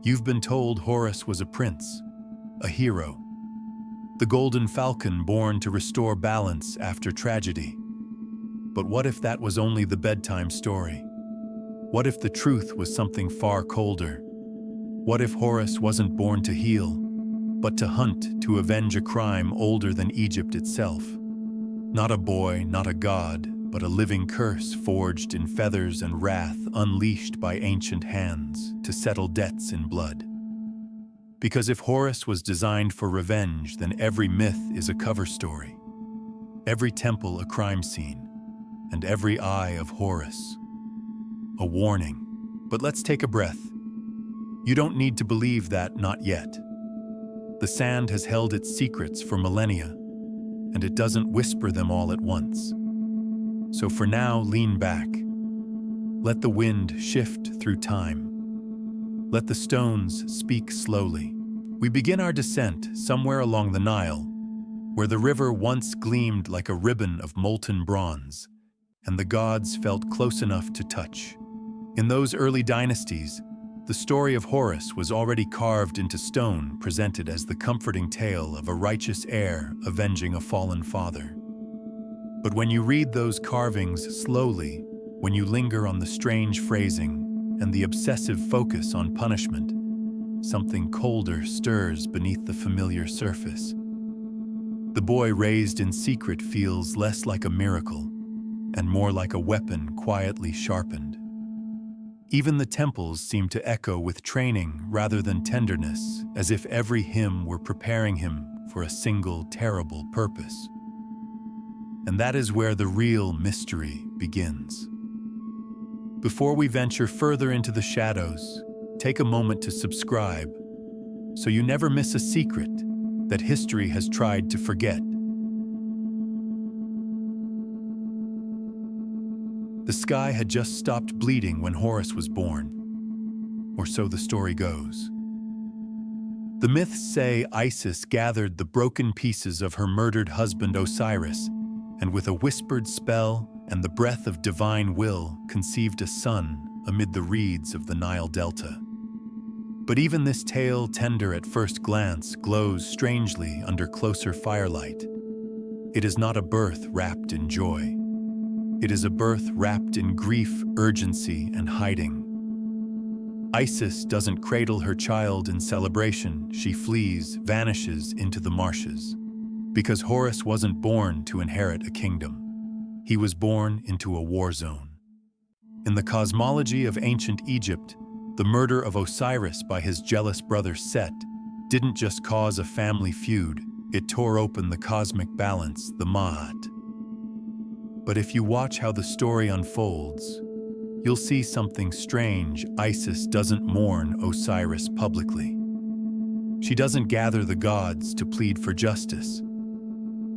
You've been told Horus was a prince, a hero, the golden falcon born to restore balance after tragedy. But what if that was only the bedtime story? What if the truth was something far colder? What if Horus wasn't born to heal, but to hunt, to avenge a crime older than Egypt itself? Not a boy, not a god, but a living curse forged in feathers and wrath unleashed by ancient hands to settle debts in blood. Because if Horus was designed for revenge, then every myth is a cover story, every temple a crime scene, and every eye of Horus a warning. But let's take a breath. You don't need to believe that, not yet. The sand has held its secrets for millennia, and it doesn't whisper them all at once. So for now, lean back. Let the wind shift through time. Let the stones speak slowly. We begin our descent somewhere along the Nile, where the river once gleamed like a ribbon of molten bronze, and the gods felt close enough to touch. In those early dynasties, the story of Horus was already carved into stone, presented as the comforting tale of a righteous heir avenging a fallen father. But when you read those carvings slowly, when you linger on the strange phrasing and the obsessive focus on punishment, something colder stirs beneath the familiar surface. The boy raised in secret feels less like a miracle and more like a weapon quietly sharpened. Even the temples seem to echo with training rather than tenderness, as if every hymn were preparing him for a single terrible purpose. And that is where the real mystery begins. Before we venture further into the shadows, take a moment to subscribe so you never miss a secret that history has tried to forget. The sky had just stopped bleeding when Horus was born, or so the story goes. The myths say Isis gathered the broken pieces of her murdered husband Osiris, and with a whispered spell and the breath of divine will, conceived a son amid the reeds of the Nile Delta. But even this tale, tender at first glance, glows strangely under closer firelight. It is not a birth wrapped in joy. It is a birth wrapped in grief, urgency, and hiding. Isis doesn't cradle her child in celebration. She flees, vanishes into the marshes. Because Horus wasn't born to inherit a kingdom. He was born into a war zone. In the cosmology of ancient Egypt, the murder of Osiris by his jealous brother Set didn't just cause a family feud, it tore open the cosmic balance, the Ma'at. But if you watch how the story unfolds, you'll see something strange. Isis doesn't mourn Osiris publicly. She doesn't gather the gods to plead for justice.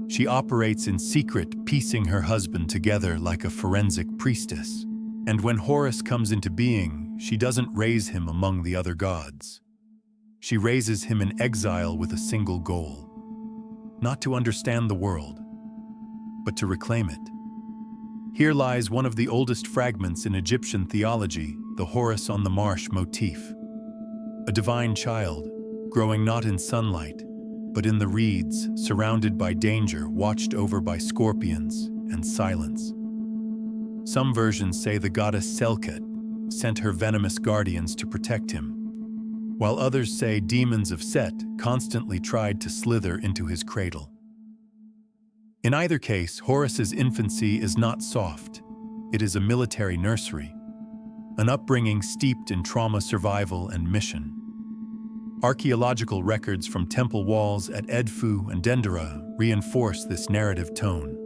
She operates in secret, piecing her husband together like a forensic priestess. And when Horus comes into being, she doesn't raise him among the other gods. She raises him in exile with a single goal: not to understand the world, but to reclaim it. Here lies one of the oldest fragments in Egyptian theology, the Horus on the marsh motif. A divine child, growing not in sunlight, but in the reeds, surrounded by danger, watched over by scorpions and silence. Some versions say the goddess Selket sent her venomous guardians to protect him, while others say demons of Set constantly tried to slither into his cradle. In either case, Horus's infancy is not soft. It is a military nursery, an upbringing steeped in trauma, survival, and mission. Archaeological records from temple walls at Edfu and Dendera reinforce this narrative tone.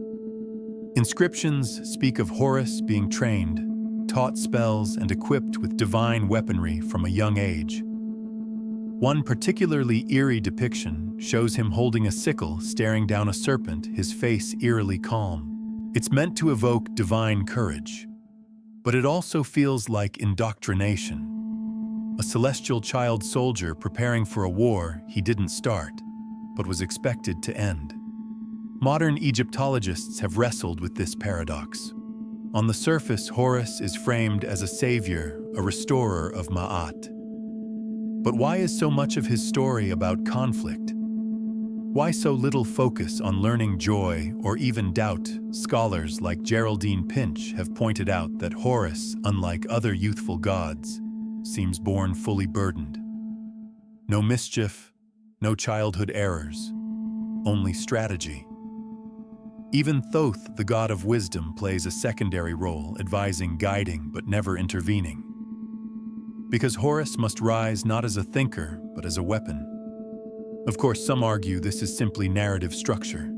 Inscriptions speak of Horus being trained, taught spells, and equipped with divine weaponry from a young age. One particularly eerie depiction shows him holding a sickle, staring down a serpent, his face eerily calm. It's meant to evoke divine courage, but it also feels like indoctrination. A celestial child soldier preparing for a war he didn't start, but was expected to end. Modern Egyptologists have wrestled with this paradox. On the surface, Horus is framed as a savior, a restorer of Ma'at. But why is so much of his story about conflict? Why so little focus on learning joy or even doubt? Scholars like Geraldine Pinch have pointed out that Horus, unlike other youthful gods, seems born fully burdened. No mischief, no childhood errors, only strategy. Even Thoth, the god of wisdom, plays a secondary role, advising, guiding, but never intervening. Because Horus must rise not as a thinker, but as a weapon. Of course, some argue this is simply narrative structure.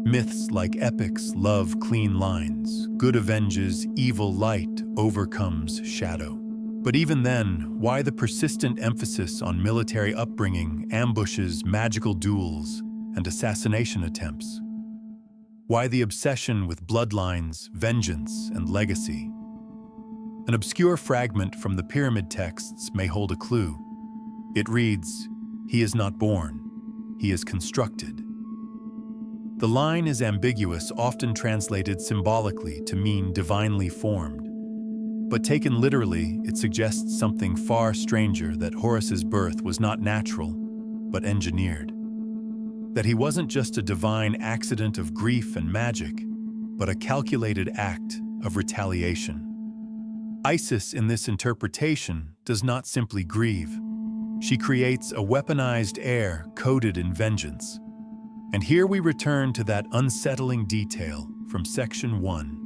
Myths like epics love clean lines. Good avenges, evil light overcomes shadow. But even then, why the persistent emphasis on military upbringing, ambushes, magical duels, and assassination attempts? Why the obsession with bloodlines, vengeance, and legacy? An obscure fragment from the pyramid texts may hold a clue. It reads, "He is not born, he is constructed." The line is ambiguous, often translated symbolically to mean divinely formed. But taken literally, it suggests something far stranger, that Horus's birth was not natural, but engineered. That he wasn't just a divine accident of grief and magic, but a calculated act of retaliation. Isis, in this interpretation, does not simply grieve. She creates a weaponized heir coded in vengeance. And here we return to that unsettling detail from Section 1.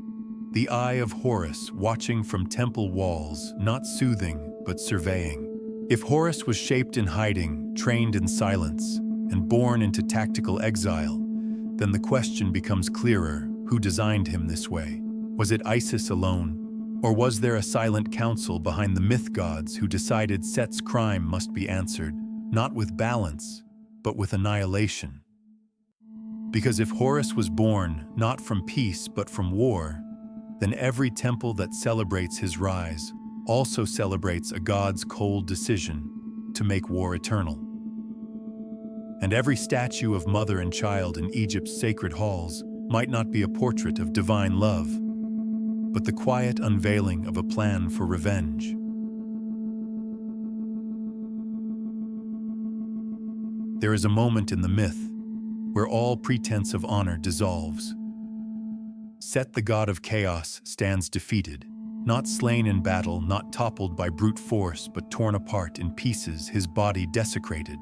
The eye of Horus watching from temple walls, not soothing, but surveying. If Horus was shaped in hiding, trained in silence, and born into tactical exile, then the question becomes clearer: who designed him this way? Was it Isis alone? Or was there a silent council behind the myth gods who decided Set's crime must be answered, not with balance, but with annihilation? Because if Horus was born not from peace but from war, then every temple that celebrates his rise also celebrates a god's cold decision to make war eternal. And every statue of mother and child in Egypt's sacred halls might not be a portrait of divine love, but the quiet unveiling of a plan for revenge. There is a moment in the myth where all pretense of honor dissolves. Set, the god of chaos, stands defeated, not slain in battle, not toppled by brute force, but torn apart in pieces, his body desecrated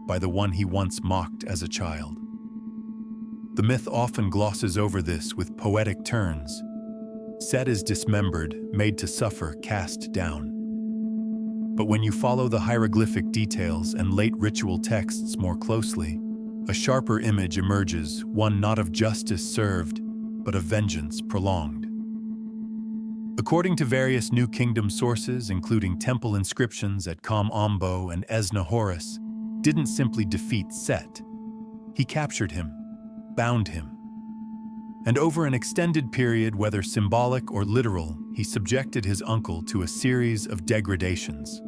by the one he once mocked as a child. The myth often glosses over this with poetic turns. Set is dismembered, made to suffer, cast down. But when you follow the hieroglyphic details and late ritual texts more closely, a sharper image emerges, one not of justice served, but of vengeance prolonged. According to various New Kingdom sources, including temple inscriptions at Kom Ombo and Esna, Horus didn't simply defeat Set. He captured him, bound him. And over an extended period, whether symbolic or literal, he subjected his uncle to a series of degradations.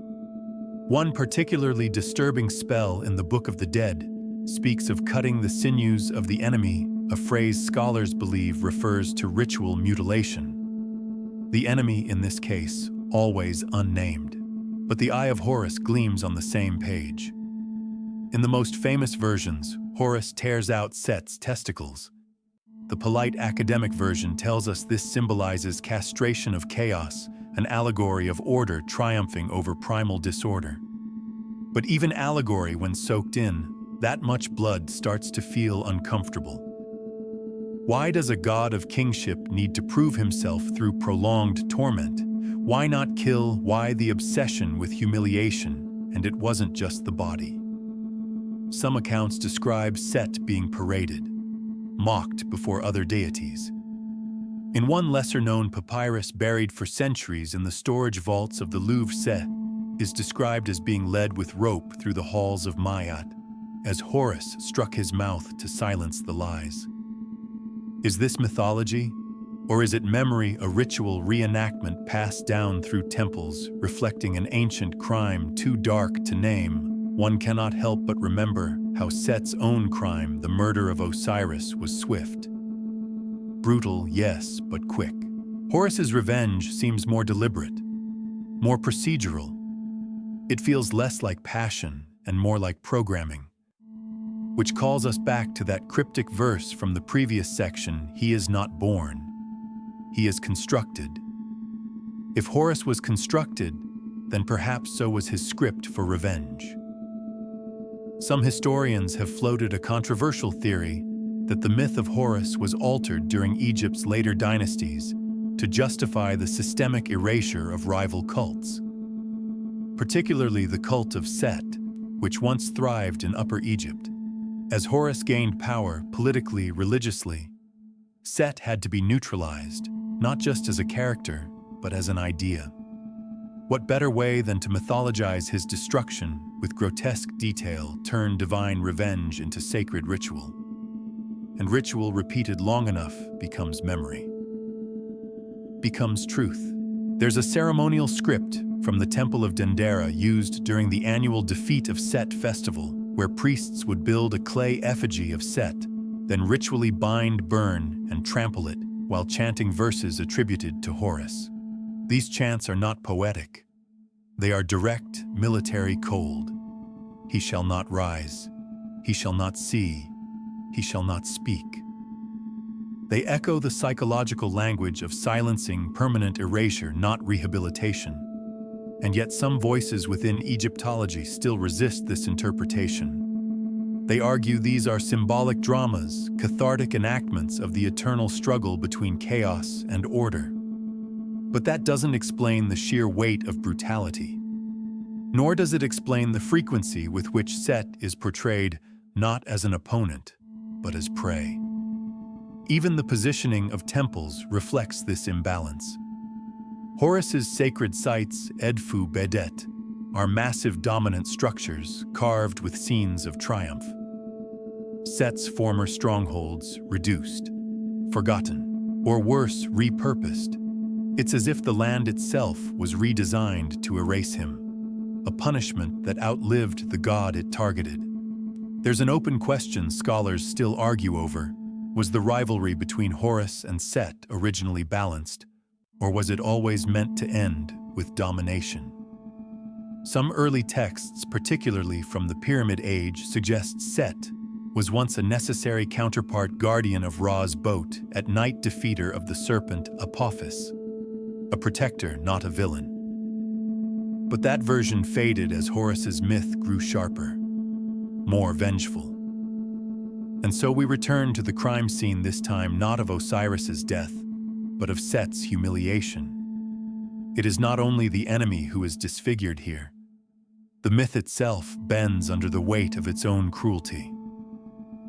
One particularly disturbing spell in the Book of the Dead speaks of cutting the sinews of the enemy, a phrase scholars believe refers to ritual mutilation. The enemy, in this case, always unnamed. But the eye of Horus gleams on the same page. In the most famous versions, Horus tears out Set's testicles. The polite academic version tells us this symbolizes castration of chaos, an allegory of order triumphing over primal disorder. But even allegory, when soaked in, that much blood starts to feel uncomfortable. Why does a god of kingship need to prove himself through prolonged torment? Why not kill? Why the obsession with humiliation? And it wasn't just the body. Some accounts describe Set being paraded, mocked before other deities. In one lesser-known papyrus buried for centuries in the storage vaults of the Louvre, Set is described as being led with rope through the halls of Maat, as Horus struck his mouth to silence the lies. Is this mythology, or is it memory, a ritual reenactment passed down through temples, reflecting an ancient crime too dark to name? One cannot help but remember how Set's own crime, the murder of Osiris, was swift. Brutal, yes, but quick. Horus's revenge seems more deliberate, more procedural. It feels less like passion and more like programming, which calls us back to that cryptic verse from the previous section: he is not born, he is constructed. If Horus was constructed, then perhaps so was his script for revenge. Some historians have floated a controversial theory that the myth of Horus was altered during Egypt's later dynasties to justify the systemic erasure of rival cults, particularly the cult of Set, which once thrived in Upper Egypt. As Horus gained power politically, religiously, Set had to be neutralized, not just as a character, but as an idea. What better way than to mythologize his destruction with grotesque detail, turn divine revenge into sacred ritual? And ritual repeated long enough becomes memory, becomes truth. There's a ceremonial script from the Temple of Dendera used during the annual Defeat of Set festival, where priests would build a clay effigy of Set, then ritually bind, burn, and trample it while chanting verses attributed to Horus. These chants are not poetic. They are direct, military, cold. He shall not rise. He shall not see. He shall not speak. They echo the psychological language of silencing, permanent erasure, not rehabilitation. And yet some voices within Egyptology still resist this interpretation. They argue these are symbolic dramas, cathartic enactments of the eternal struggle between chaos and order. But that doesn't explain the sheer weight of brutality. Nor does it explain the frequency with which Set is portrayed not as an opponent, but as prey. Even the positioning of temples reflects this imbalance. Horus's sacred sites, Edfu Bedet, are massive dominant structures carved with scenes of triumph. Set's former strongholds reduced, forgotten, or worse, repurposed. It's as if the land itself was redesigned to erase him, a punishment that outlived the god it targeted. There's an open question scholars still argue over. Was the rivalry between Horus and Set originally balanced, or was it always meant to end with domination? Some early texts, particularly from the Pyramid Age, suggest Set was once a necessary counterpart, guardian of Ra's boat, at night defeater of the serpent Apophis, a protector, not a villain. But that version faded as Horus's myth grew sharper, more vengeful. And so we return to the crime scene, this time not of Osiris's death, but of Set's humiliation. It is not only the enemy who is disfigured here. The myth itself bends under the weight of its own cruelty.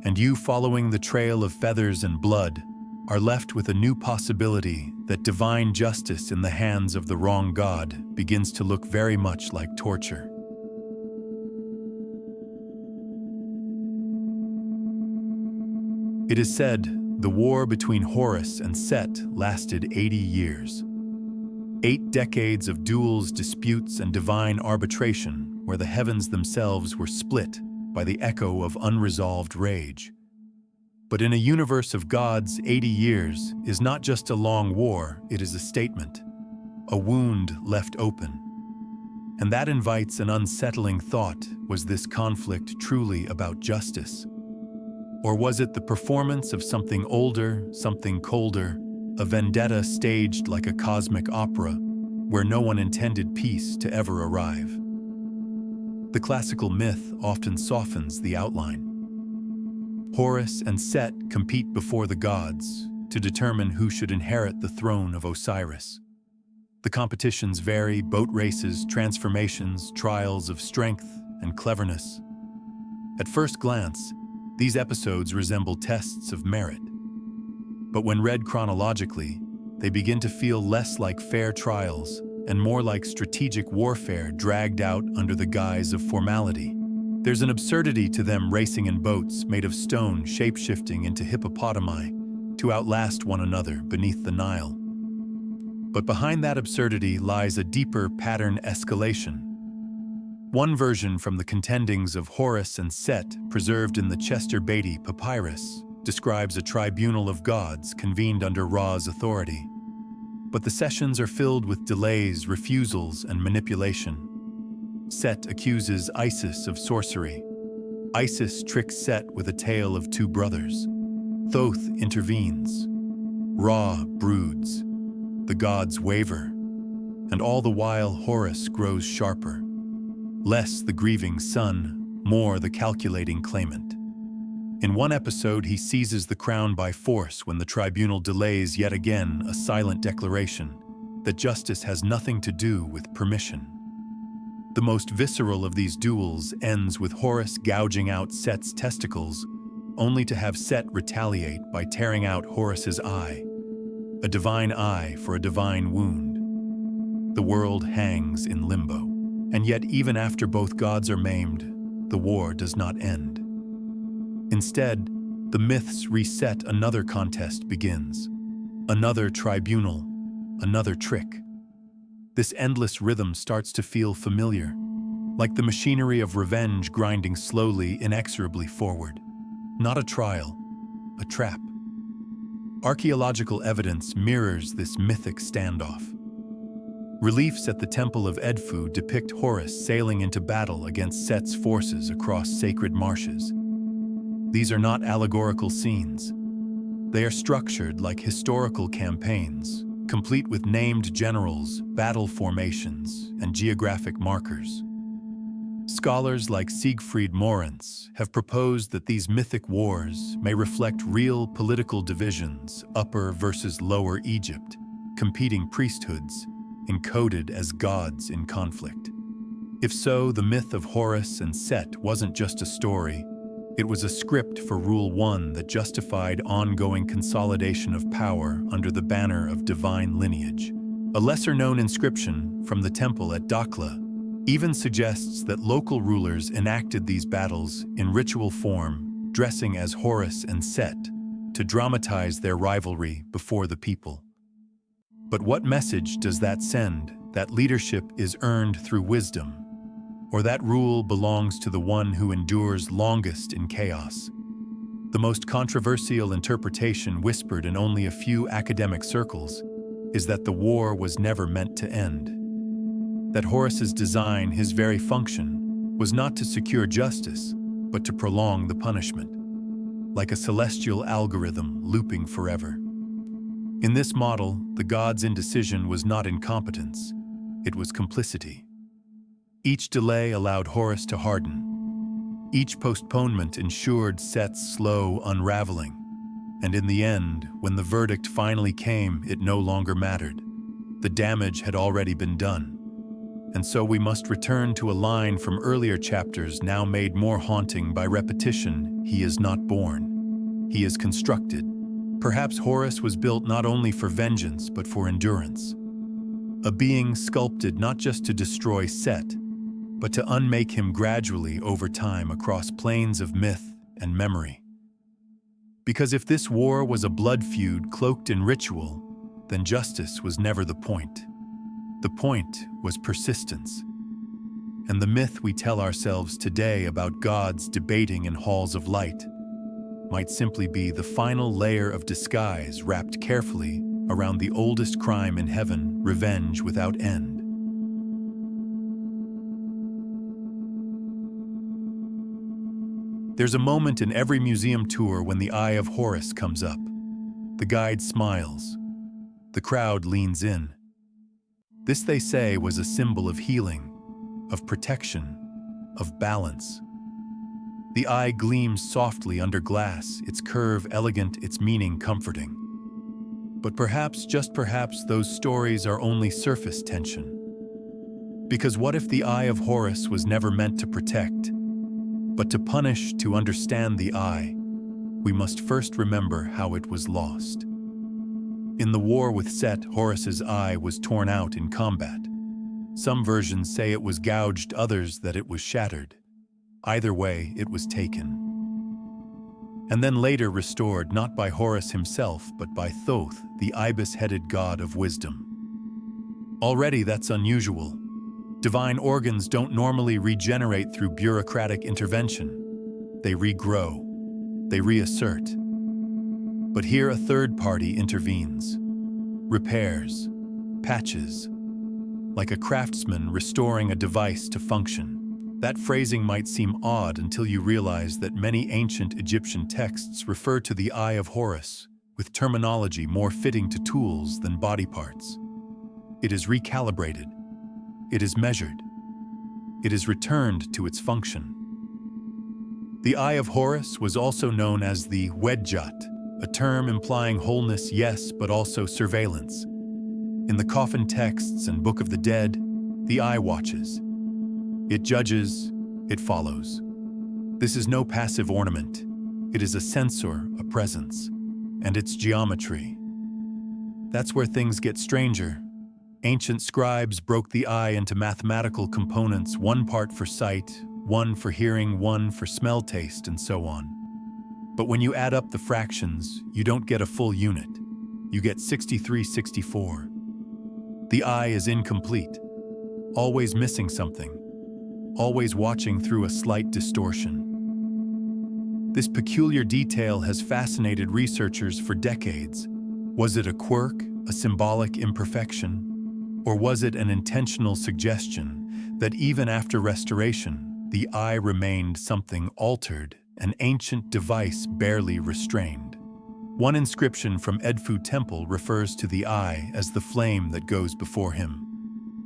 And you, following the trail of feathers and blood, are left with a new possibility that divine justice in the hands of the wrong god begins to look very much like torture. It is said the war between Horus and Set lasted 80 years. 8 decades of duels, disputes, and divine arbitration, where the heavens themselves were split by the echo of unresolved rage. But in a universe of gods, 80 years is not just a long war, it is a statement, a wound left open. And that invites an unsettling thought: was this conflict truly about justice? Or was it the performance of something older, something colder, a vendetta staged like a cosmic opera, where no one intended peace to ever arrive? The classical myth often softens the outline. Horus and Set compete before the gods to determine who should inherit the throne of Osiris. The competitions vary: boat races, transformations, trials of strength and cleverness. At first glance, these episodes resemble tests of merit. But when read chronologically, they begin to feel less like fair trials and more like strategic warfare dragged out under the guise of formality. There's an absurdity to them racing in boats made of stone, shape-shifting into hippopotami to outlast one another beneath the Nile. But behind that absurdity lies a deeper pattern escalation. One version from the contendings of Horus and Set, preserved in the Chester Beatty Papyrus, describes a tribunal of gods convened under Ra's authority. But the sessions are filled with delays, refusals, and manipulation. Set accuses Isis of sorcery. Isis tricks Set with a tale of two brothers. Thoth intervenes. Ra broods. The gods waver. And all the while Horus grows sharper. Less the grieving son, more the calculating claimant. In one episode, he seizes the crown by force when the tribunal delays yet again a silent declaration that justice has nothing to do with permission. The most visceral of these duels ends with Horus gouging out Set's testicles, only to have Set retaliate by tearing out Horus's eye. A divine eye for a divine wound. The world hangs in limbo, and yet even after both gods are maimed, the war does not end. Instead, the myths reset. Another contest begins. Another tribunal, another trick. This endless rhythm starts to feel familiar, like the machinery of revenge grinding slowly, inexorably forward. Not a trial, a trap. Archaeological evidence mirrors this mythic standoff. Reliefs at the Temple of Edfu depict Horus sailing into battle against Set's forces across sacred marshes. These are not allegorical scenes. They are structured like historical campaigns, complete with named generals, battle formations, and geographic markers. Scholars like Siegfried Moritz have proposed that these mythic wars may reflect real political divisions, Upper versus Lower Egypt, competing priesthoods, encoded as gods in conflict. If so, the myth of Horus and Set wasn't just a story. It was a script for Rule 1 that justified ongoing consolidation of power under the banner of divine lineage. A lesser-known inscription from the temple at Dakhla even suggests that local rulers enacted these battles in ritual form, dressing as Horus and Set, to dramatize their rivalry before the people. But what message does that send, that leadership is earned through wisdom, or that rule belongs to the one who endures longest in chaos? The most controversial interpretation, whispered in only a few academic circles, is that the war was never meant to end. That Horus's design, his very function, was not to secure justice, but to prolong the punishment, like a celestial algorithm looping forever. In this model, the god's indecision was not incompetence, it was complicity. Each delay allowed Horus to harden. Each postponement ensured Set's slow unraveling. And in the end, when the verdict finally came, it no longer mattered. The damage had already been done. And so we must return to a line from earlier chapters, now made more haunting by repetition: he is not born, he is constructed. Perhaps Horus was built not only for vengeance, but for endurance. A being sculpted not just to destroy Set, but to unmake him gradually over time across planes of myth and memory. Because if this war was a blood feud cloaked in ritual, then justice was never the point. The point was persistence. And the myth we tell ourselves today about gods debating in halls of light might simply be the final layer of disguise wrapped carefully around the oldest crime in heaven, revenge without end. There's a moment in every museum tour when the eye of Horus comes up. The guide smiles. The crowd leans in. This, they say, was a symbol of healing, of protection, of balance. The eye gleams softly under glass, its curve elegant, its meaning comforting. But perhaps, just perhaps, those stories are only surface tension. Because what if the eye of Horus was never meant to protect, but to punish? To understand the eye, we must first remember how it was lost. In the war with Set, Horus's eye was torn out in combat. Some versions say it was gouged, others that it was shattered. Either way, it was taken. And then later restored, not by Horus himself, but by Thoth, the ibis-headed god of wisdom. Already that's unusual. Divine organs don't normally regenerate through bureaucratic intervention. They regrow. They reassert. But here a third party intervenes. Repairs. Patches. like a craftsman restoring a device to function. That phrasing might seem odd until you realize that many ancient Egyptian texts refer to the Eye of Horus, with terminology more fitting to tools than body parts. It is recalibrated. It is measured. It is returned to its function. The Eye of Horus was also known as the Wedjat, a term implying wholeness, yes, but also surveillance. In the coffin texts and Book of the Dead, the eye watches. It judges, it follows. This is no passive ornament. It is a sensor, a presence, and its geometry. That's where things get stranger. Ancient scribes broke the eye into mathematical components, one part for sight, one for hearing, one for smell, taste, and so on. But when you add up the fractions, you don't get a full unit. You get 63/64. The eye is incomplete, always missing something, always watching through a slight distortion. This peculiar detail has fascinated researchers for decades. Was it a quirk, a symbolic imperfection, or was it an intentional suggestion that even after restoration, the eye remained something altered, an ancient device barely restrained? One inscription from Edfu Temple refers to the eye as the flame that goes before him.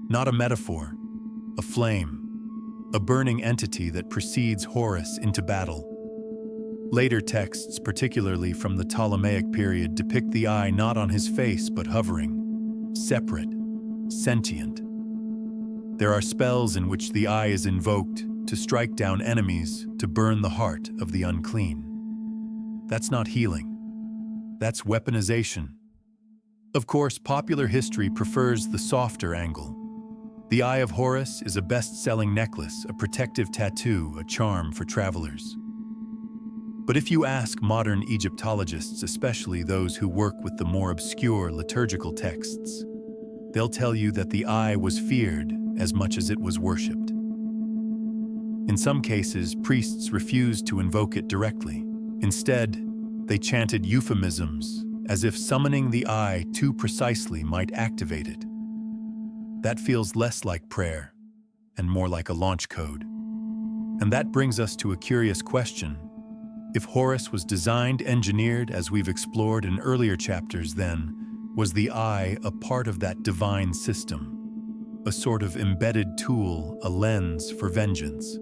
Not a metaphor, a flame, a burning entity that precedes Horus into battle. Later texts, particularly from the Ptolemaic period, depict the eye not on his face but hovering, separate, sentient. There are spells in which the eye is invoked to strike down enemies, to burn the heart of the unclean. That's not healing. That's weaponization. Of course, popular history prefers the softer angle. The Eye of Horus is a best-selling necklace, a protective tattoo, a charm for travelers. But if you ask modern Egyptologists, especially those who work with the more obscure liturgical texts, they'll tell you that the eye was feared as much as it was worshipped. In some cases, priests refused to invoke it directly. Instead, they chanted euphemisms, as if summoning the eye too precisely might activate it. That feels less like prayer and more like a launch code. And that brings us to a curious question. If Horus was designed, engineered, as we've explored in earlier chapters, then was the eye a part of that divine system? A sort of embedded tool, a lens for vengeance?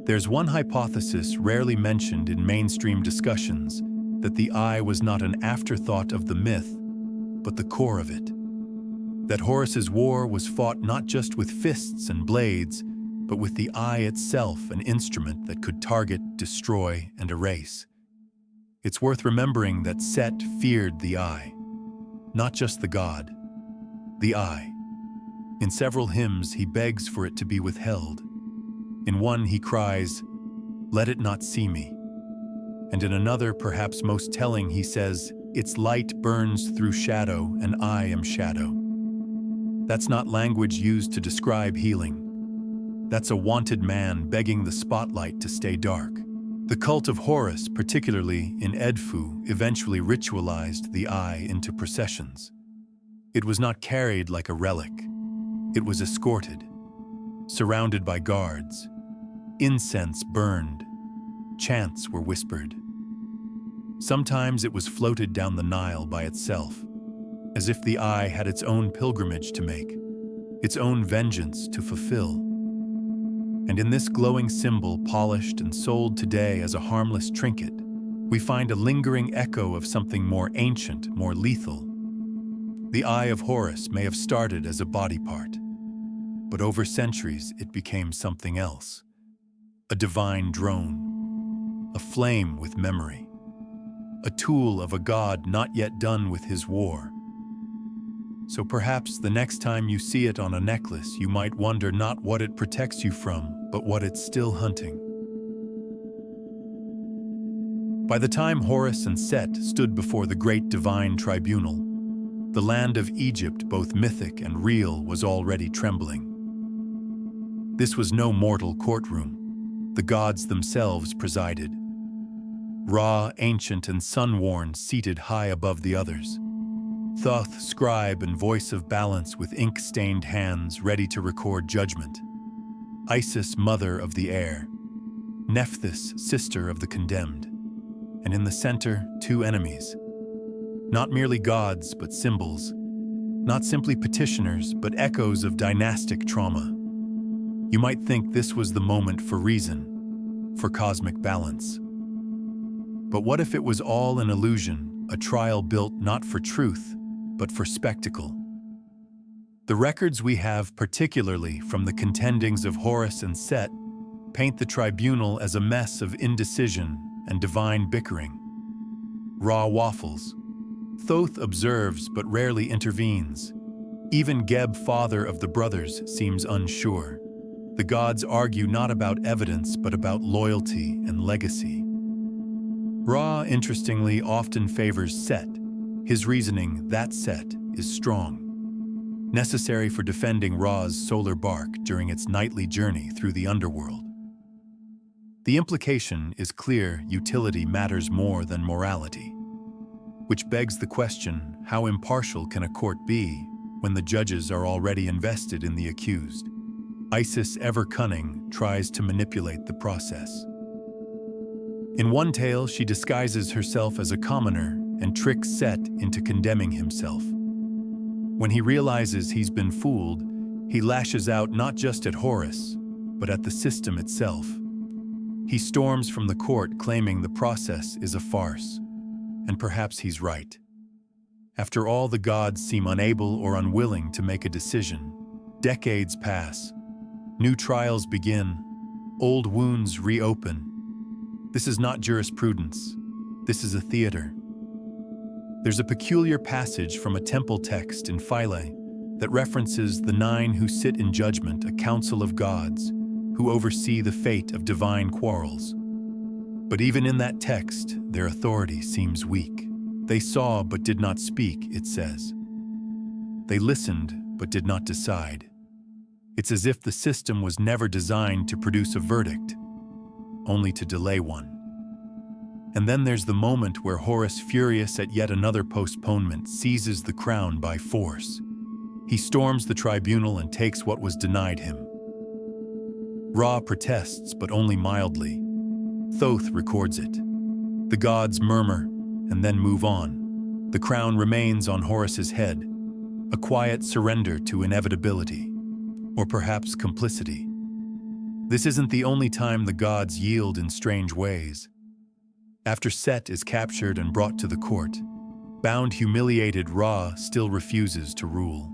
There's one hypothesis rarely mentioned in mainstream discussions, that the eye was not an afterthought of the myth, but the core of it. That Horus's war was fought not just with fists and blades, but with the eye itself, an instrument that could target, destroy, and erase. It's worth remembering that Set feared the eye, not just the god, the eye. In several hymns, he begs for it to be withheld. In one, he cries, "Let it not see me." And in another, perhaps most telling, he says, "Its light burns through shadow, and I am shadow." That's not language used to describe healing. That's a wanted man begging the spotlight to stay dark. The cult of Horus, particularly in Edfu, eventually ritualized the eye into processions. It was not carried like a relic. It was escorted, surrounded by guards. Incense burned. Chants were whispered. Sometimes it was floated down the Nile by itself, as if the eye had its own pilgrimage to make, its own vengeance to fulfill. And in this glowing symbol, polished and sold today as a harmless trinket, we find a lingering echo of something more ancient, more lethal. The Eye of Horus may have started as a body part, but over centuries it became something else. A divine drone, a flame with memory, a tool of a god not yet done with his war. So perhaps the next time you see it on a necklace, you might wonder not what it protects you from, but what it's still hunting. By the time Horus and Set stood before the great divine tribunal, the land of Egypt, both mythic and real, was already trembling. This was no mortal courtroom. The gods themselves presided. Ra, ancient and sun-worn, seated high above the others. Thoth, scribe and voice of balance with ink-stained hands ready to record judgment. Isis, mother of the heir. Nephthys, sister of the condemned. And in the center, two enemies. Not merely gods, but symbols. Not simply petitioners, but echoes of dynastic trauma. You might think this was the moment for reason, for cosmic balance. But what if it was all an illusion, a trial built not for truth, but for spectacle? The records we have, particularly from the contendings of Horus and Set, paint the tribunal as a mess of indecision and divine bickering. Ra waffles. Thoth observes but rarely intervenes. Even Geb, father of the brothers, seems unsure. The gods argue not about evidence but about loyalty and legacy. Ra, interestingly, often favors Set. His reasoning, that Set, is strong. Necessary for defending Ra's solar bark during its nightly journey through the underworld. The implication is clear: utility matters more than morality. Which begs the question, how impartial can a court be when the judges are already invested in the accused? Isis, ever cunning, tries to manipulate the process. In one tale, she disguises herself as a commoner and tricks Set into condemning himself. When he realizes he's been fooled, he lashes out not just at Horus, but at the system itself. He storms from the court claiming the process is a farce, and perhaps he's right. After all, the gods seem unable or unwilling to make a decision. Decades pass. New trials begin. Old wounds reopen. This is not jurisprudence. This is a theater. There's a peculiar passage from a temple text in Philae that references the 9 who sit in judgment, a council of gods who oversee the fate of divine quarrels. But even in that text, their authority seems weak. They saw but did not speak, it says. They listened but did not decide. It's as if the system was never designed to produce a verdict, only to delay one. And then there's the moment where Horus, furious at yet another postponement, seizes the crown by force. He storms the tribunal and takes what was denied him. Ra protests, but only mildly. Thoth records it. The gods murmur and then move on. The crown remains on Horus's head, a quiet surrender to inevitability, or perhaps complicity. This isn't the only time the gods yield in strange ways. After Set is captured and brought to the court, bound, humiliated, Ra still refuses to rule.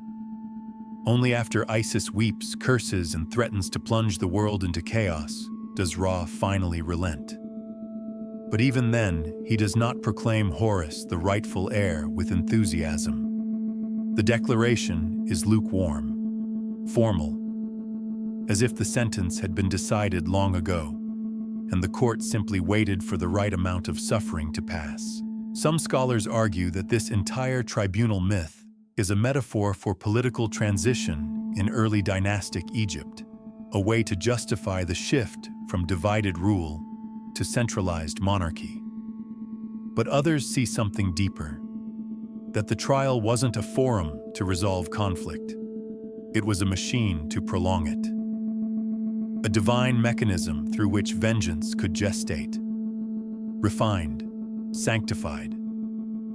Only after Isis weeps, curses, and threatens to plunge the world into chaos does Ra finally relent. But even then, he does not proclaim Horus the rightful heir with enthusiasm. The declaration is lukewarm, formal, as if the sentence had been decided long ago, and the court simply waited for the right amount of suffering to pass. Some scholars argue that this entire tribunal myth is a metaphor for political transition in early dynastic Egypt, a way to justify the shift from divided rule to centralized monarchy. But others see something deeper, that the trial wasn't a forum to resolve conflict. It was a machine to prolong it. A divine mechanism through which vengeance could gestate. Refined, sanctified,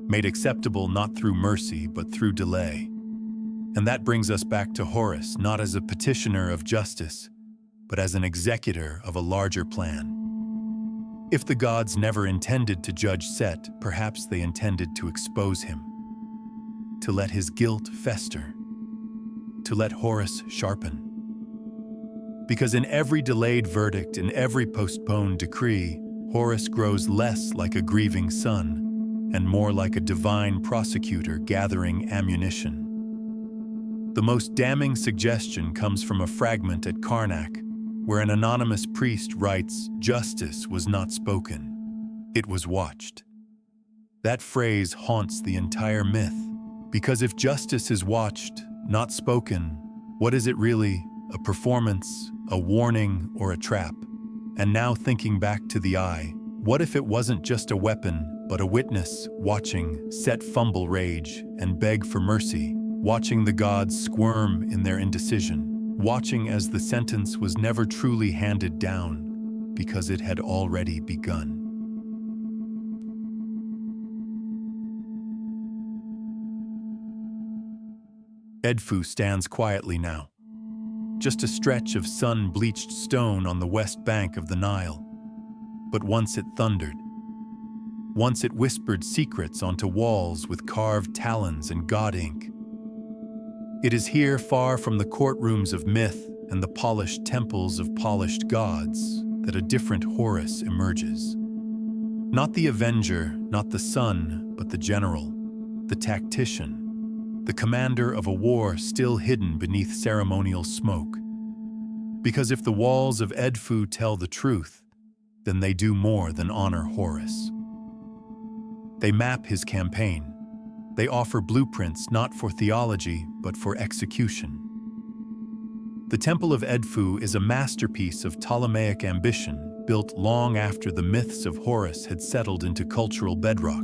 made acceptable not through mercy but through delay. And that brings us back to Horus, not as a petitioner of justice, but as an executor of a larger plan. If the gods never intended to judge Set, perhaps they intended to expose him, to let his guilt fester, to let Horus sharpen. Because in every delayed verdict, in every postponed decree, Horus grows less like a grieving son and more like a divine prosecutor gathering ammunition. The most damning suggestion comes from a fragment at Karnak, where an anonymous priest writes, "Justice was not spoken, it was watched." That phrase haunts the entire myth, because if justice is watched, not spoken, what is it really? A performance, a warning, or a trap? And now, thinking back to the eye, what if it wasn't just a weapon, but a witness watching Set fumble rage and beg for mercy, watching the gods squirm in their indecision, watching as the sentence was never truly handed down because it had already begun. Edfu stands quietly now, just a stretch of sun-bleached stone on the west bank of the Nile. But once it thundered. Once it whispered secrets onto walls with carved talons and god ink. It is here, far from the courtrooms of myth and the polished temples of polished gods, that a different Horus emerges. Not the avenger, not the son, but the general, the tactician, the commander of a war still hidden beneath ceremonial smoke. Because if the walls of Edfu tell the truth, then they do more than honor Horus. They map his campaign. They offer blueprints not for theology, but for execution. The Temple of Edfu is a masterpiece of Ptolemaic ambition, built long after the myths of Horus had settled into cultural bedrock.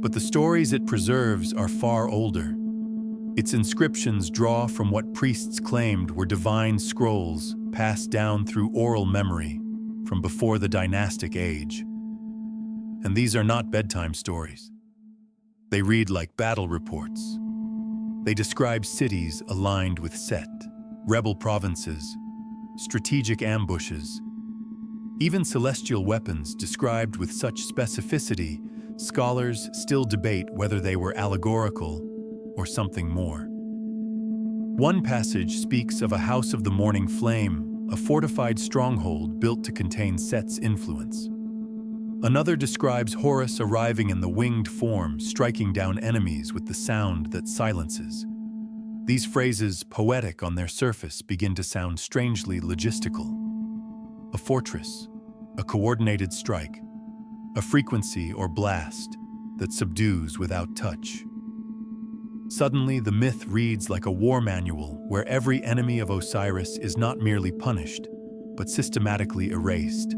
But the stories it preserves are far older. Its inscriptions draw from what priests claimed were divine scrolls passed down through oral memory from before the dynastic age. And these are not bedtime stories. They read like battle reports. They describe cities aligned with Set, rebel provinces, strategic ambushes, even celestial weapons described with such specificity, scholars still debate whether they were allegorical or something more. One passage speaks of a house of the morning flame, a fortified stronghold built to contain Set's influence. Another describes Horus arriving in the winged form, striking down enemies with the sound that silences. These phrases, poetic on their surface, begin to sound strangely logistical. A fortress, a coordinated strike, a frequency or blast that subdues without touch. Suddenly, the myth reads like a war manual where every enemy of Osiris is not merely punished, but systematically erased.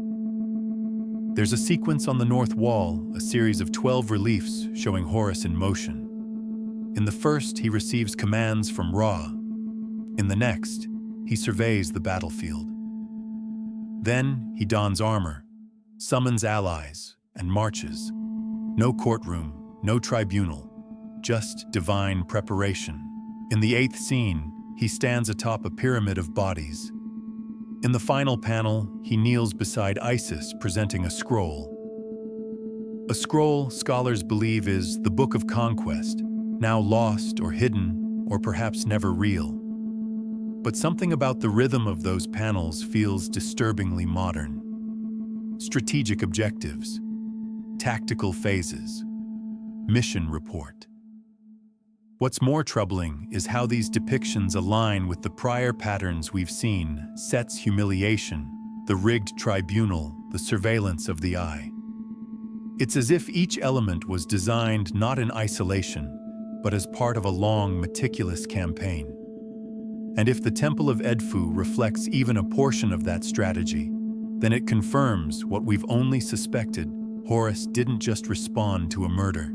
There's a sequence on the north wall, a series of 12 reliefs showing Horus in motion. In the first, he receives commands from Ra. In the next, he surveys the battlefield. Then, he dons armor, summons allies, and marches. No courtroom, no tribunal, just divine preparation. In the 8th scene, he stands atop a pyramid of bodies. In the final panel, he kneels beside Isis, presenting a scroll. A scroll, scholars believe, is the Book of Conquest, now lost or hidden, or perhaps never real. But something about the rhythm of those panels feels disturbingly modern. Strategic objectives, tactical phases, mission report. What's more troubling is how these depictions align with the prior patterns we've seen: Set's humiliation, the rigged tribunal, the surveillance of the eye. It's as if each element was designed not in isolation, but as part of a long, meticulous campaign. And if the Temple of Edfu reflects even a portion of that strategy, then it confirms what we've only suspected: Horus didn't just respond to a murder.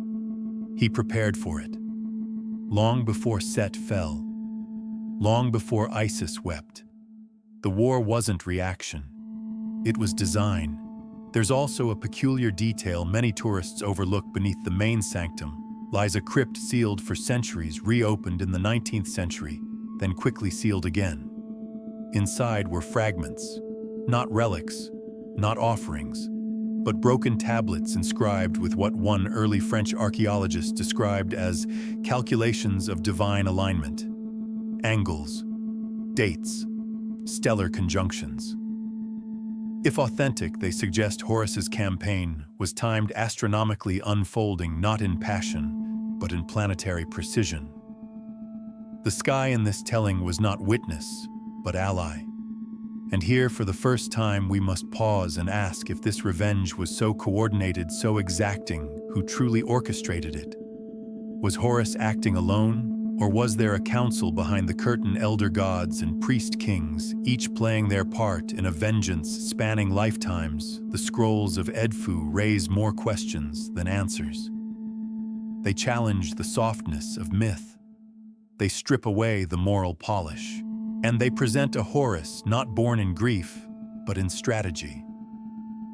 He prepared for it. Long before Set fell, long before Isis wept. The war wasn't reaction. It was design. There's also a peculiar detail many tourists overlook. Beneath the main sanctum lies a crypt sealed for centuries, reopened in the 19th century, then quickly sealed again. Inside were fragments, not relics, not offerings, but broken tablets inscribed with what one early French archaeologist described as calculations of divine alignment, angles, dates, stellar conjunctions. If authentic, they suggest Horus's campaign was timed astronomically, unfolding not in passion, but in planetary precision. The sky in this telling was not witness, but ally. And here, for the first time, we must pause and ask if this revenge was so coordinated, so exacting, who truly orchestrated it? Was Horus acting alone, Or was there a council behind the curtain, elder gods and priest kings, each playing their part in a vengeance spanning lifetimes? The scrolls of Edfu raise more questions than answers. They challenge the softness of myth. They strip away the moral polish. And they present a Horus not born in grief, but in strategy.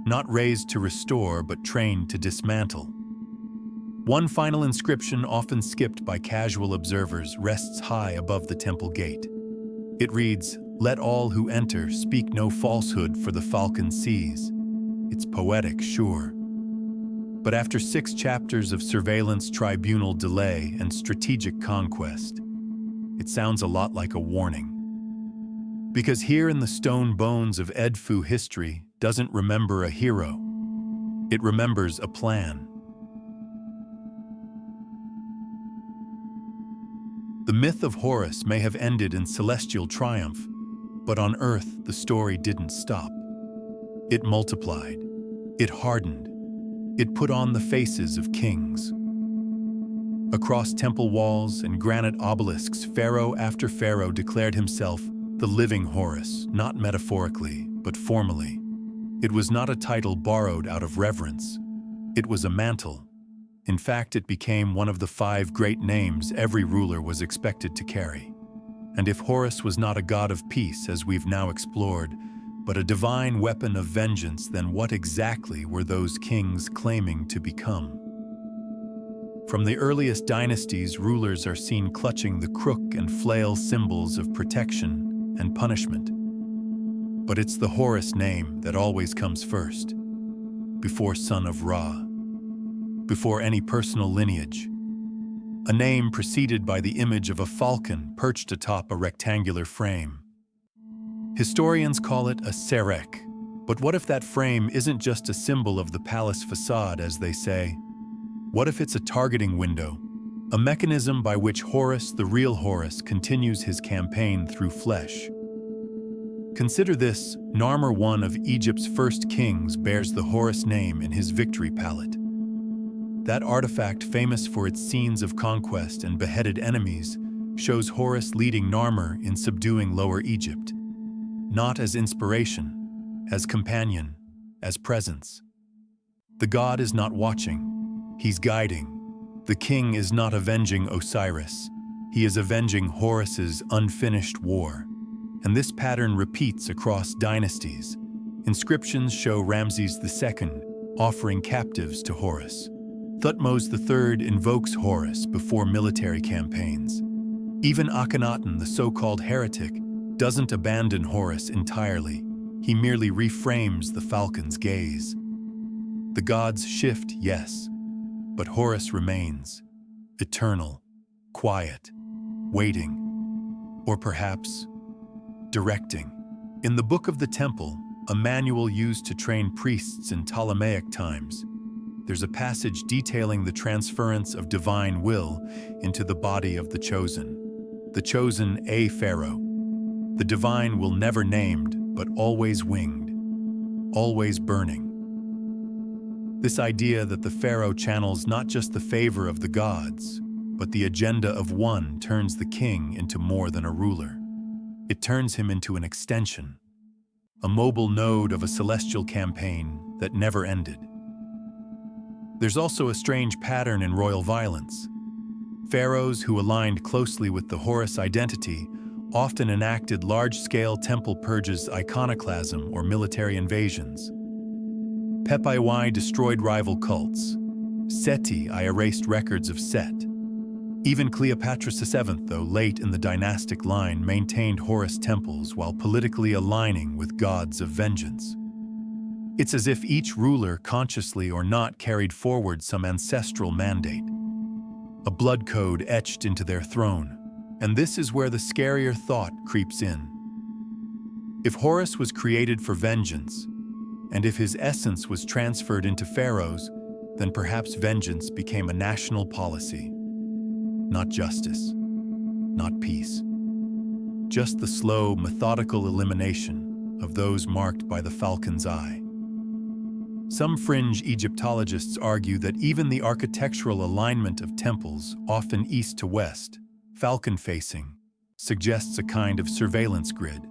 Not raised to restore, but trained to dismantle. One final inscription, often skipped by casual observers, rests high above the temple gate. It reads, "Let all who enter speak no falsehood, for the falcon sees." It's poetic, sure. But after 6 chapters of surveillance, tribunal delay, and strategic conquest, it sounds a lot like a warning. Because here in the stone bones of Edfu, history doesn't remember a hero. It remembers a plan. The myth of Horus may have ended in celestial triumph, but on Earth the story didn't stop. It multiplied. It hardened. It put on the faces of kings. Across temple walls and granite obelisks, pharaoh after pharaoh declared himself the living Horus, not metaphorically, but formally. It was not a title borrowed out of reverence. It was a mantle. In fact, it became one of the 5 great names every ruler was expected to carry. And if Horus was not a god of peace, as we've now explored, but a divine weapon of vengeance, then what exactly were those kings claiming to become? From the earliest dynasties, rulers are seen clutching the crook and flail, symbols of protection and punishment. But it's the Horus name that always comes first, before son of Ra, before any personal lineage. A name preceded by the image of a falcon perched atop a rectangular frame. Historians call it a serek, but what if that frame isn't just a symbol of the palace facade, as they say? What if it's a targeting window, a mechanism by which Horus, the real Horus, continues his campaign through flesh? Consider this: Narmer I of Egypt's first kings bears the Horus name in his victory palette. That artifact, famous for its scenes of conquest and beheaded enemies, shows Horus leading Narmer in subduing Lower Egypt. Not as inspiration, as companion, as presence. The god is not watching, he's guiding. The king is not avenging Osiris, he is avenging Horus's unfinished war. And this pattern repeats across dynasties. Inscriptions show Ramses II offering captives to Horus. Thutmose III invokes Horus before military campaigns. Even Akhenaten, the so-called heretic, doesn't abandon Horus entirely. He merely reframes the falcon's gaze. The gods shift, yes, but Horus remains, eternal, quiet, waiting, or perhaps directing. In the Book of the Temple, a manual used to train priests in Ptolemaic times, there's a passage detailing the transference of divine will into the body of the chosen, a pharaoh. The divine will never named, but always winged, always burning. This idea that the pharaoh channels not just the favor of the gods, but the agenda of one, turns the king into more than a ruler. It turns him into an extension, a mobile node of a celestial campaign that never ended. There's also a strange pattern in royal violence. Pharaohs who aligned closely with the Horus identity often enacted large-scale temple purges, iconoclasm, or military invasions. Pepi I destroyed rival cults. Seti I erased records of Set. Even Cleopatra VII, though late in the dynastic line, maintained Horus temples while politically aligning with gods of vengeance. It's as if each ruler, consciously or not, carried forward some ancestral mandate, a blood code etched into their throne. And this is where the scarier thought creeps in. If Horus was created for vengeance, and if his essence was transferred into pharaohs, then perhaps vengeance became a national policy. Not justice, not peace. Just the slow, methodical elimination of those marked by the falcon's eye. Some fringe Egyptologists argue that even the architectural alignment of temples, often east to west, falcon-facing, suggests a kind of surveillance grid,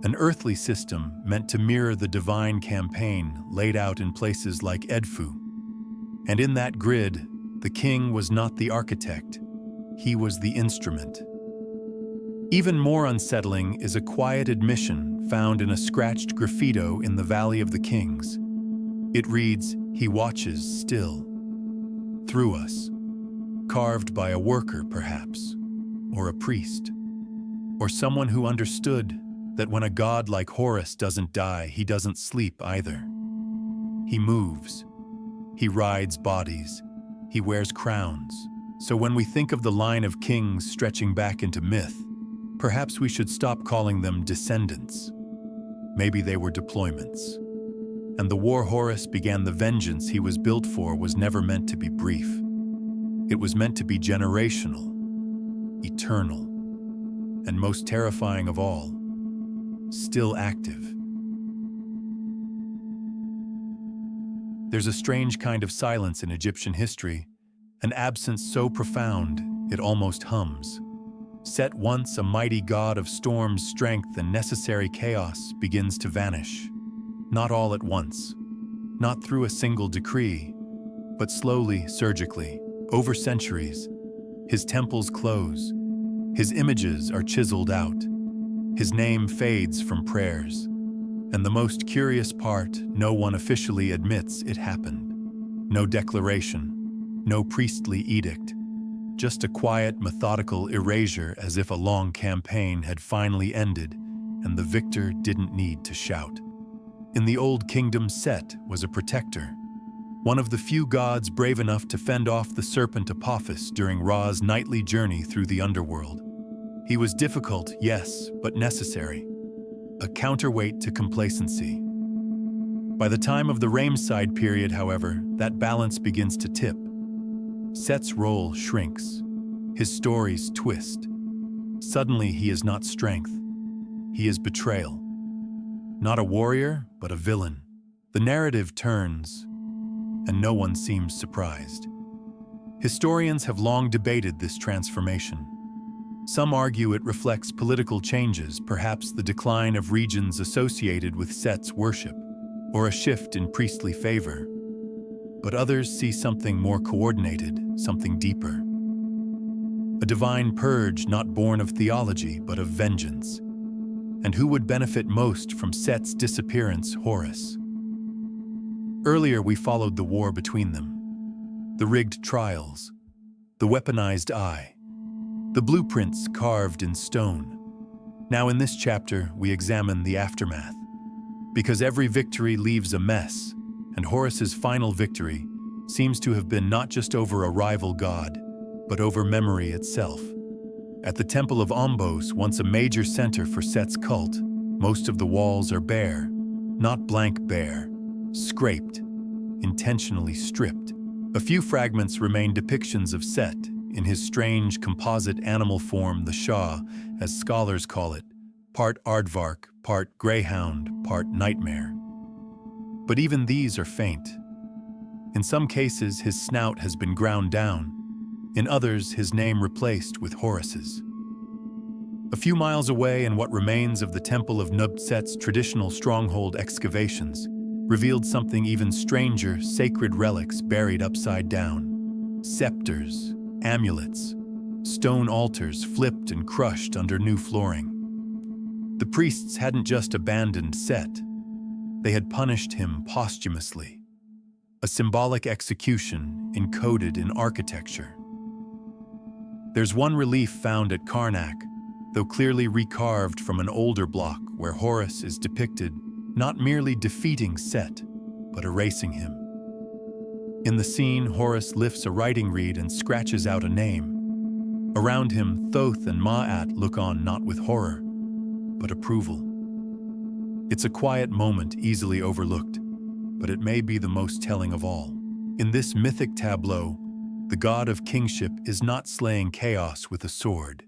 an earthly system meant to mirror the divine campaign laid out in places like Edfu. And in that grid, the king was not the architect, he was the instrument. Even more unsettling is a quiet admission found in a scratched graffito in the Valley of the Kings. It reads, "He watches still, through us," carved by a worker perhaps, or a priest, or someone who understood that when a god like Horus doesn't die, he doesn't sleep either. He moves, he rides bodies, he wears crowns. So when we think of the line of kings stretching back into myth, perhaps we should stop calling them descendants. Maybe they were deployments. And the war Horus began, the vengeance he was built for, was never meant to be brief. It was meant to be generational, eternal, and most terrifying of all, still active. There's a strange kind of silence in Egyptian history, an absence so profound it almost hums. Set, once a mighty god of storms, strength, and necessary chaos, begins to vanish. Not all at once, not through a single decree, but slowly, surgically, over centuries. His temples close, his images are chiseled out, his name fades from prayers. And the most curious part, no one officially admits it happened. No declaration, no priestly edict, just a quiet, methodical erasure, as if a long campaign had finally ended and the victor didn't need to shout. In the Old Kingdom, Set was a protector, one of the few gods brave enough to fend off the serpent Apophis during Ra's nightly journey through the underworld. He was difficult, yes, but necessary, a counterweight to complacency. By the time of the Ramesside period, however, that balance begins to tip. Set's role shrinks, his stories twist. Suddenly he is not strength, he is betrayal. Not a warrior, but a villain. The narrative turns, and no one seems surprised. Historians have long debated this transformation. Some argue it reflects political changes, perhaps the decline of regions associated with Set's worship, or a shift in priestly favor. But others see something more coordinated, something deeper. A divine purge not born of theology, but of vengeance. And who would benefit most from Set's disappearance? Horus. Earlier we followed the war between them, the rigged trials, the weaponized eye, the blueprints carved in stone. Now in this chapter, we examine the aftermath. Because every victory leaves a mess, and Horus's final victory seems to have been not just over a rival god, but over memory itself. At the Temple of Ombos, once a major center for Set's cult, most of the walls are bare, not blank bare, scraped, intentionally stripped. A few fragments remain depictions of Set, in his strange composite animal form, the Shah, as scholars call it, part aardvark, part greyhound, part nightmare. But even these are faint. In some cases, his snout has been ground down. In others, his name replaced with Horus's. A few miles away, in what remains of the Temple of Nub-Set's traditional stronghold excavations, revealed something even stranger: sacred relics buried upside down. Scepters, amulets, stone altars flipped and crushed under new flooring. The priests hadn't just abandoned Set, they had punished him posthumously. A symbolic execution encoded in architecture. There's one relief found at Karnak, though clearly recarved from an older block, where Horus is depicted not merely defeating Set, but erasing him. In the scene, Horus lifts a writing reed and scratches out a name. Around him, Thoth and Ma'at look on, not with horror, but approval. It's a quiet moment easily overlooked, but it may be the most telling of all. In this mythic tableau, the god of kingship is not slaying chaos with a sword.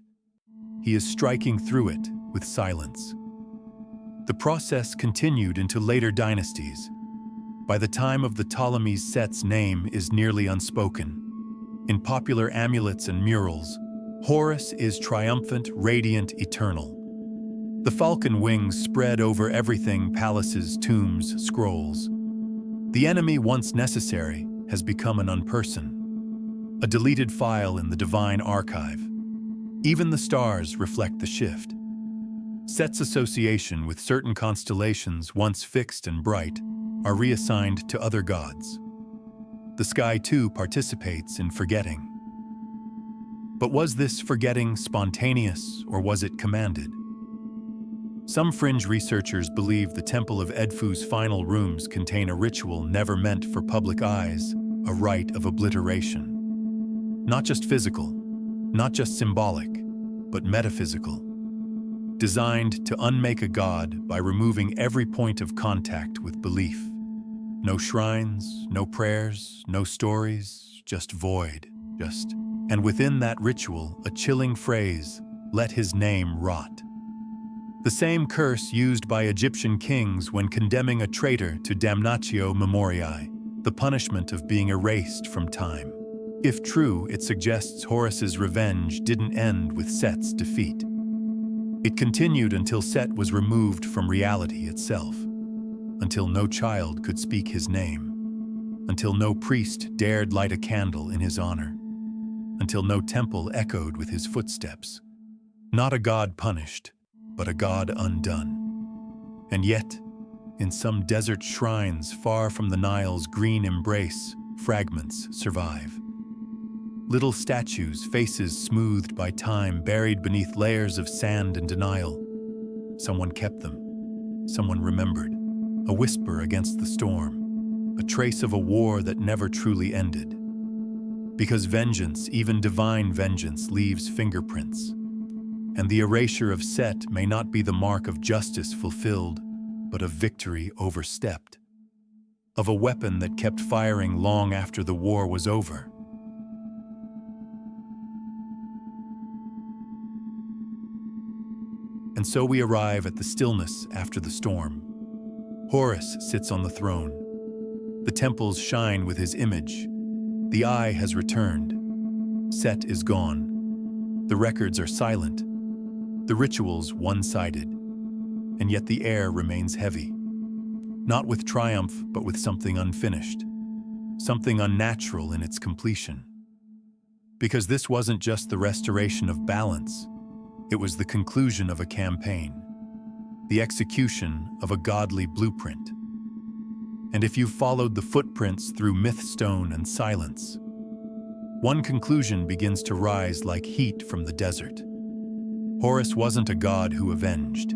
He is striking through it with silence. The process continued into later dynasties. By the time of the Ptolemies, Set's name is nearly unspoken. In popular amulets and murals, Horus is triumphant, radiant, eternal. The falcon wings spread over everything: palaces, tombs, scrolls. The enemy, once necessary, has become an unperson, a deleted file in the divine archive. Even the stars reflect the shift. Set's association with certain constellations, once fixed and bright, are reassigned to other gods. The sky, too, participates in forgetting. But was this forgetting spontaneous, or was it commanded? Some fringe researchers believe the Temple of Edfu's final rooms contain a ritual never meant for public eyes, a rite of obliteration. Not just physical, not just symbolic, but metaphysical. Designed to unmake a god by removing every point of contact with belief. No shrines, no prayers, no stories, just void, just. And within that ritual, a chilling phrase, "Let his name rot." The same curse used by Egyptian kings when condemning a traitor to damnatio memoriae, the punishment of being erased from time. If true, it suggests Horus's revenge didn't end with Set's defeat. It continued until Set was removed from reality itself, until no child could speak his name, until no priest dared light a candle in his honor, until no temple echoed with his footsteps. Not a god punished, but a god undone. And yet, in some desert shrines far from the Nile's green embrace, fragments survive. Little statues, faces smoothed by time, buried beneath layers of sand and denial. Someone kept them. Someone remembered. A whisper against the storm. A trace of a war that never truly ended. Because vengeance, even divine vengeance, leaves fingerprints. And the erasure of Set may not be the mark of justice fulfilled, but of victory overstepped. Of a weapon that kept firing long after the war was over. And so we arrive at the stillness after the storm. Horus sits on the throne. The temples shine with his image. The eye has returned. Set is gone. The records are silent. The rituals one-sided. And yet the air remains heavy. Not with triumph, but with something unfinished. Something unnatural in its completion. Because this wasn't just the restoration of balance. It was the conclusion of a campaign, the execution of a godly blueprint. And if you followed the footprints through myth, stone, and silence, one conclusion begins to rise like heat from the desert. Horus wasn't a god who avenged.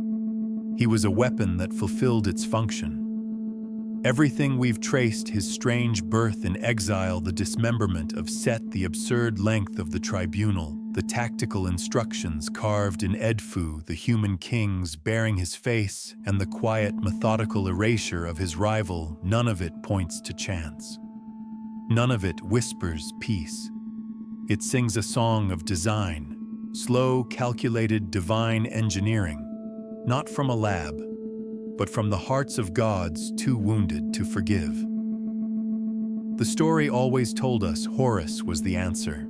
He was a weapon that fulfilled its function. Everything we've traced, his strange birth in exile, the dismemberment of Set, the absurd length of the tribunal, the tactical instructions carved in Edfu, the human kings bearing his face, and the quiet, methodical erasure of his rival, none of it points to chance. None of it whispers peace. It sings a song of design, slow, calculated, divine engineering, not from a lab, but from the hearts of gods too wounded to forgive. The story always told us Horus was the answer.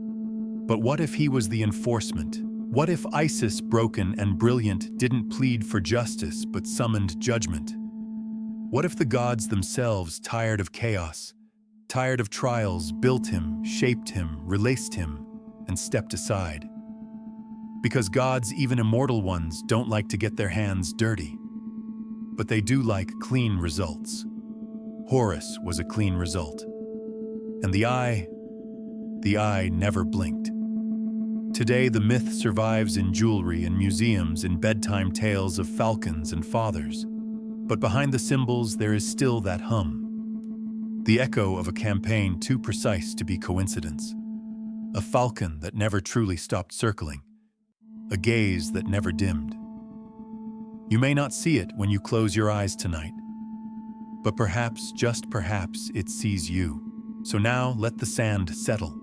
But what if he was the enforcement? What if Isis, broken and brilliant, didn't plead for justice but summoned judgment? What if the gods themselves, tired of chaos, tired of trials, built him, shaped him, released him, and stepped aside? Because gods, even immortal ones, don't like to get their hands dirty. But they do like clean results. Horus was a clean result. And the eye never blinked. Today, the myth survives in jewelry and museums, in bedtime tales of falcons and fathers. But behind the symbols, there is still that hum. The echo of a campaign too precise to be coincidence. A falcon that never truly stopped circling. A gaze that never dimmed. You may not see it when you close your eyes tonight. But perhaps, just perhaps, it sees you. So now, let the sand settle.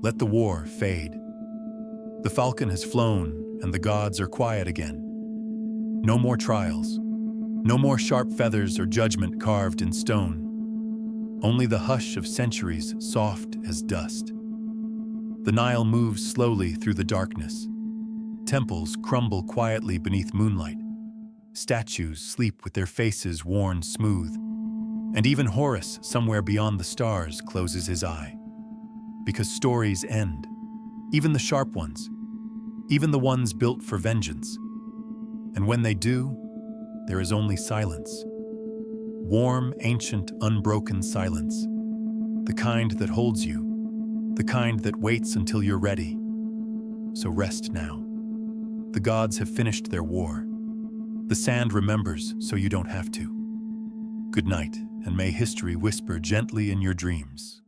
Let the war fade. The falcon has flown, and the gods are quiet again. No more trials. No more sharp feathers or judgment carved in stone. Only the hush of centuries, soft as dust. The Nile moves slowly through the darkness. Temples crumble quietly beneath moonlight. Statues sleep with their faces worn smooth. And even Horus, somewhere beyond the stars, closes his eye. Because stories end. Even the sharp ones. Even the ones built for vengeance. And when they do, there is only silence. Warm, ancient, unbroken silence. The kind that holds you. The kind that waits until you're ready. So rest now. The gods have finished their war. The sand remembers, so you don't have to. Good night, and may history whisper gently in your dreams.